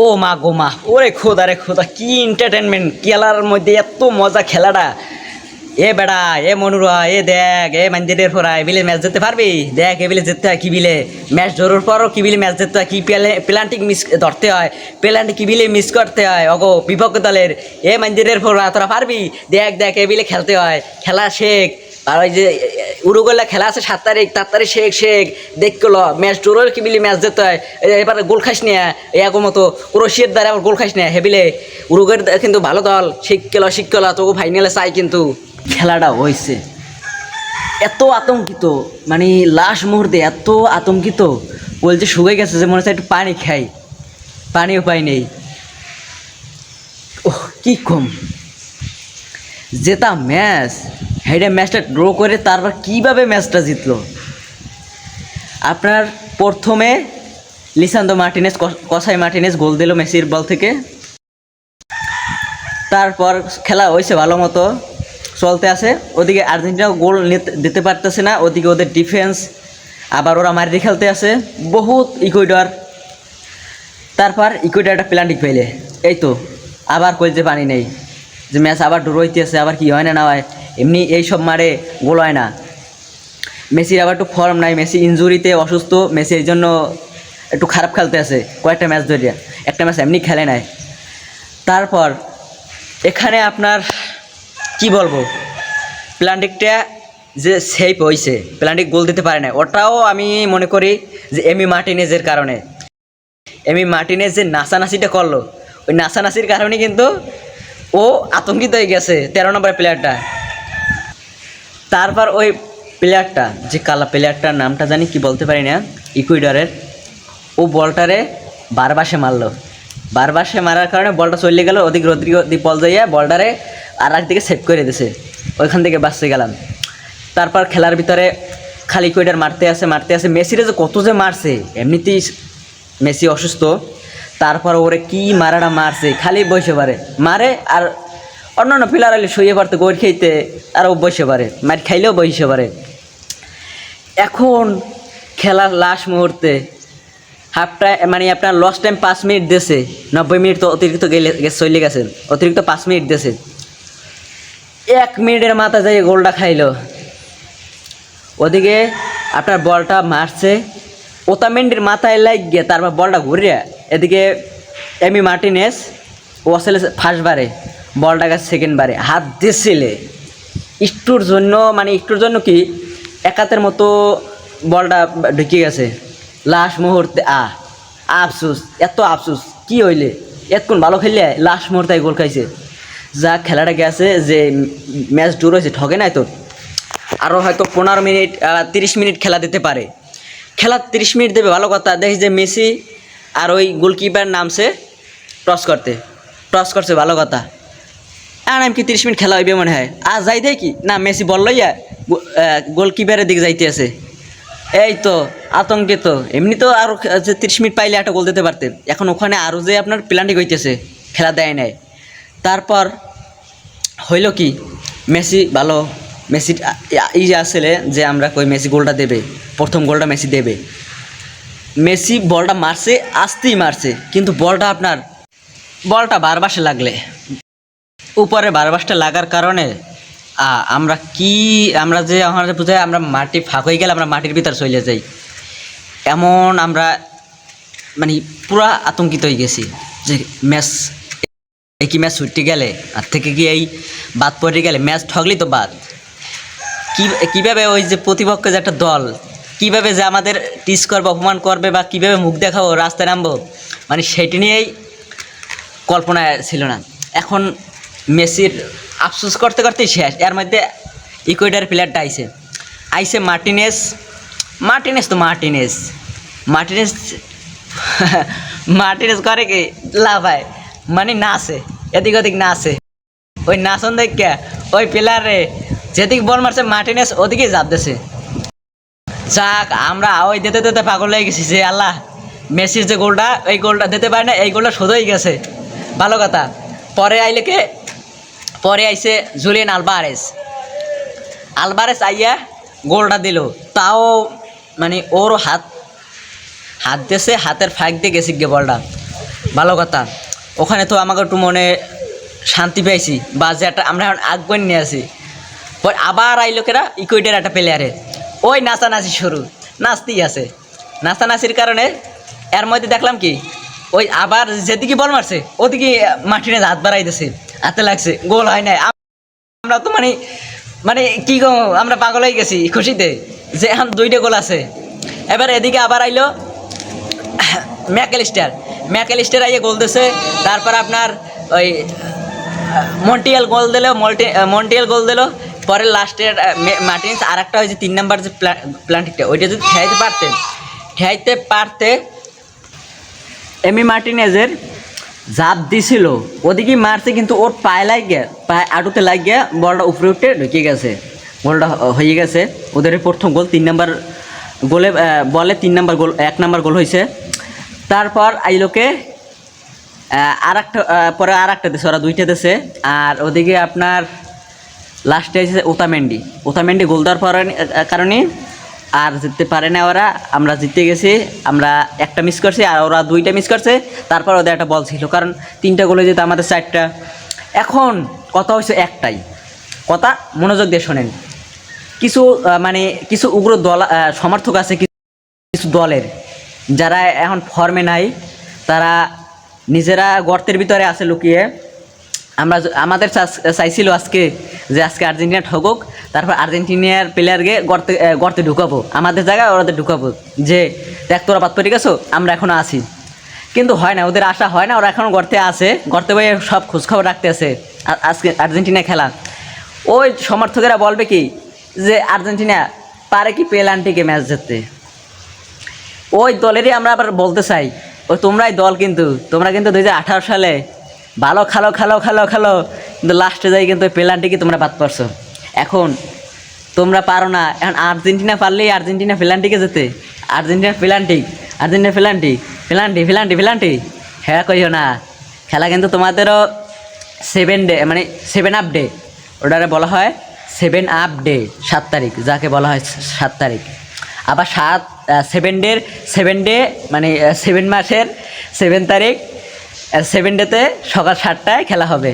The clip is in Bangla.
ও মা গো মা, ওরে খোদা রে খোদা, কি এন্টারটেনমেন্ট খেলার মধ্যে, এত মজা খেলাটা। এ বেড়া, এ মনুরা, এ দেখ, এ মন্দিরের ফোরা, বিলে ম্যাচ জিততে পারবি? দেখ এ বিলে জিততে হয় কি বিলে, ম্যাচ ধরার পরও কি বিলে ম্যাচ জিততে হয়, কি প্লান্টিক মিস ধরতে হয়, প্লান্টিক কি বিলে মিস করতে হয় অগো বিপক্ষ দলের। এ মন্দিরের ফোরা, তোরা পারবি? দেখ দেখ এ বিলে খেলতে হয়, খেলা শেখ। আর ওই যে উরুগোল্লা খেলা আছে 7 তারিখ, 4 তারিখ শেখ শেখ দেখলো ম্যাচ ডোরের কি বিলি ম্যাচ যেতে হয়। এবার গোল খাস নিয়ে এগো মতো ক্রোশিয়ার দ্বারা আবার গোল খাস নিয়ে হেবিলে। উরুগের কিন্তু ভালো দল, শিখলো তোকে ফাইনালে চাই। কিন্তু খেলাটা হয়েছে এত আতঙ্কিত, মানে লাস্ট মুহূর্তে এত আতঙ্কিত, বলছে শুকিয়ে গেছে যে মনে হচ্ছে একটু পানি খাই, পানিও পাই নেই। ওহ কি কম জেতা ম্যাচ, হেডে ম্যাচটা ড্র করে তারপর কীভাবে ম্যাচটা জিতলো। আপনার প্রথমে লিসান্দ্রো মার্টিনেজ, কসাই মার্টিনেজ গোল দিল মেসির বল থেকে। তারপর খেলা হয়েছে ভালো মতো চলতে আছে, ওদিকে আর্জেন্টিনা গোল দিতে পারতেছে না, ওদিকে ওদের ডিফেন্স আবার ওরা মারি খেলতে আছে বহুত ইকুয়েডর। তারপর ইকুয়েডর একটা প্লান্টিক পেলে, এই তো আবার কই যে পানি নেই, যে ম্যাচ আবার ড্র হইতেছে, আবার কি হয় না হয়, এমনি এইসব মারে গোল হয় না। মেসির আবার একটু ফর্ম নাই, মেসি ইনজুরিতে অসুস্থ, মেসি এই জন্য একটু খারাপ খেলতে আছে কয়েকটা ম্যাচ ধরিয়া, একটা ম্যাচ এমনি খেলে নাই। তারপর এখানে আপনার কি বলবো, প্লান্টিকটা যে সেফ হয়েছে, প্লান্টিক গোল দিতে পারে না, ওটাও আমি মনে করি যে এমি মার্টিনেজের কারণে। এমি মার্টিনেজ যে নাচানাচিটা করলো, ওই নাচানাচির কারণে কিন্তু ও আতঙ্কিত হয়ে গেছে 13 নম্বর প্লেয়ারটা। তারপর ওই প্লেয়ারটা, যে কালা প্লেয়ারটার নামটা জানি কি বলতে পারি না, ইকুয়েডরের, ও বলটারে বারবাসে মারলো, বারবাসে মারার কারণে বলটা চলে গেল ওদিক, রদ্রিগো দি বল যাইয়া বলটারে আর একদিকে সেভ করে দিছে, ওইখান থেকে বাঁচতে গেলাম। তারপর খেলার ভিতরে খালি ইকুয়েডর মারতে আসে, মেসিরে যে কত যে মারছে, এমনিতেই মেসি অসুস্থ, তারপর ওরে কি মারাটা মারছে, খালি বসে পারে মারে, আর অন্যান্য প্লেয়ার হলে শুয়ে পারতো গোল খেইতে, আর ও বসে পারে, মার খাইলেও বসে পারে। এখন খেলার লাস্ট মুহূর্তে হাফ টাইম, মানে আপনার লস্ট টাইম 5 মিনিট দিয়েছে, 90 মিনিট তো অতিরিক্ত চলে গেছে, অতিরিক্ত 5 মিনিট দিয়েছে, 1 মিনিটের মাথা যাই গোলটা খাইলো। ওদিকে আপনার বলটা মারছে ওতামেন্ডির মাথায় লাগিয়ে, তারপর বলটা ঘুরিয়ে এদিকে এমি মার্টিনেজ ও আসলে ফার্স্ট বারে বলটা গেছে সেকেন্ড বারে, হাত দিয়েছিলে একটুর জন্য, মানে একটুর জন্য কি একাতের মতো বলটা ঢুকে গেছে লাস্ট মুহূর্তে। আফসুস, এত আফসুস কি হইলে, এতক্ষণ ভালো খেললে লাস্ট মুহূর্তে গোল খাইছে। যা খেলাটা গেছে, যে ম্যাচ ড্র হয়েছে, ঠকে নাই তো, আরও হয়তো 15 মিনিট 30 মিনিট খেলা দিতে পারে, খেলা 30 মিনিট দেবে ভালো কথা। দেখি যে মেসি আর ওই গোলকিপার নামছে টস করছে ভালো কথা, আর আমি কি 30 মিনিট খেলা হইবে মনে হয়। আর যাই দেয় কি না, মেসি বল লইয়া গোলকিপারের দিকে যাইতে আছে, এই তো আতঙ্কিত। এমনি তো আরও 30 মিনিট পাইলে একটা গোল দিতে পারতে, এখন ওখানে আরও যে আপনার প্লান্টিক হইতেছে, খেলা দেয় নাই। তারপর হইল কি, মেসি ভালো, মেসি যে আসলে যে আমরা কই মেসি গোলটা দেবে, প্রথম গোলটা মেসি দেবে, মেসি বলটা মারছে, আসতেই মারছে, কিন্তু বলটা বারবাসে লাগলে, উপরে বারবাসটা লাগার কারণে আমরা যে বুঝাই, আমরা মাটি ফাঁক হয়ে গেলে আমরা মাটির ভিতর চলে যাই, এমন আমরা মানে পুরা আতঙ্কিত হয়ে গেছি যে ম্যাচ কি ম্যাচ ছুটতে গেলে, আর থেকে কি এই বাদ পড়ে গেলে, ম্যাচ ঠগলেই তো বাদ। কীভাবে ওই যে প্রতিপক্ষ যে একটা দল কীভাবে যে আমাদের টিস করবে, অপমান করবে, বা কীভাবে মুখ দেখাবো, রাস্তায় নামবো, মানে সেটি নিয়েই কল্পনা ছিল না। এখন মেসির আফসোস করতে করতেই শেষ। এর মধ্যে ইকুয়েডর প্লেয়ারটা আইসে মার্টিনেজ করে কি লাভায়, মানে নাচে, এদিক ওদিক নাচে, ওই নাচন দেখে ওই প্লেয়ারে যেদিকে বল মারছে মার্টিনেজ ওদিকে জাপ দিয়েছে। যাক, আমরা ওই দিতে পাগল হয়ে গেছি যে আল্লাহ, মেসির যে গোলটা, এই গোলটা দিতে পারে না, এই গোলটা শোধ হয়ে গেছে, ভালো কথা। পরে আইসে জুলিয়ান আলভারেজ আইয়া গোলটা দিল, তাও মানে ওর হাত দিয়েছে, হাতের ফাঁক দিয়ে গেছে গিয়ে বলটা, ভালো কথা। ওখানে তো আমাকে একটু মনে শান্তি পেয়েছি, বা যে একটা আমরা এখন আগ্রহ নিয়ে আসি। পর আবার আইলো কেরা ইকুইডের একটা প্লেয়ারে, ওই নাচানাচি শুরু, নাচতেই আছে। নাচানাচির কারণে এর মধ্যে দেখলাম কি, ওই আবার যেদিকে বল মারছে ওদিকে মার্টিনেজ হাত বাড়াই দিছে, হাতে লাগছে, গোল হয় নাই। আমরা তো মানে মানে কি গো, আমরা পাগল হয়ে গেছি খুশিতে যে এখন 2টা গোল আছে। এবার এদিকে আবার আইলো ম্যাকেলিস্টার আইয়ে গোল দিছে। তারপর আপনার ওই মন্টিয়াল গোল দিল। পরে লাস্টের মার্টিনেজ আর একটা হয়েছে 3 নাম্বার যে প্লান্টিকটা, ওইটা যদি ঠেয়াইতে পারতে এমি মার্টিনেজের জাপ দিছিল, ওদিকে মারছে কিন্তু ওর পায়ে আটুতে লাগিয়ে বলটা উপরে উঠে ঢুকে গেছে, গোলটা হয়ে গেছে। ওদের প্রথম গোল 3 নাম্বার গোলে বলে 3 নাম্বার গোল, 1 নাম্বার গোল হয়েছে। তারপর আইলোকে পরে আর একটা দেশে, ওরা 2টা দেশে। আর ওদিকে আপনার লাস্টে এসেছে ওতামেন্ডি গোল দেওয়ার কারণে আর জিততে পারে না ওরা। আমরা জিতে গেছি, আমরা একটা মিস করছি আর ওরা 2টা মিস করছে। তারপর ওদের একটা বল ছিল, কারণ 3টা গোলে যেত, আমাদের 4টা। এখন কথা হচ্ছে একটাই কথা, মনোযোগ দিয়ে শোনেন। কিছু উগ্র দল সমর্থক আছে কিছু দলের, যারা এখন ফর্মে নাই, তারা নিজেরা গর্তের ভিতরে আছে লুকিয়ে। আমাদের চাইছিল আজকে আর্জেন্টিনা ঠকুক, তারপর আর্জেন্টিনার প্লেয়ারকে গর্তে ঢুকাবো, আমাদের জায়গায় ওদের ঢুকাবো, যে দেখ তোরা বাদ পড়ে গেছো, আমরা এখনও আছি। কিন্তু হয় না, ওদের আশা হয় না, ওরা এখনও গর্তে বয়ে সব খোঁজখবর রাখতে আছে। আজকে আর্জেন্টিনা খেলা, ওই সমর্থকেরা বলবে কি যে আর্জেন্টিনা পারে কি পেনাল্টিকে ম্যাচ জিততে। ওই দলেরই আমরা আবার বলতে চাই, ওই তোমরাই দল, কিন্তু তোমরা কিন্তু 2018 সালে ভালো খেলো, কিন্তু লাস্টে যাই কিন্তু পেনাল্টি কি তোমরা বাদ পারছো। এখন তোমরা পারো না, এখন আর্জেন্টিনা পারলেই আর্জেন্টিনা পেনাল্টিকে যেতে, আর্জেন্টিনার পেনাল্টি হ্যাঁ কইও না। খেলা কিন্তু তোমাদেরও 7 ডে মানে 7 আপ ডে, ওটারে বলা হয় 7 আপ ডে, 7 তারিখ যাকে বলা হয় 7 তারিখ। আবার 7 ডে মানে 7 মাসের 7 তারিখ, 7 ডেতে সকাল 7টায় খেলা হবে।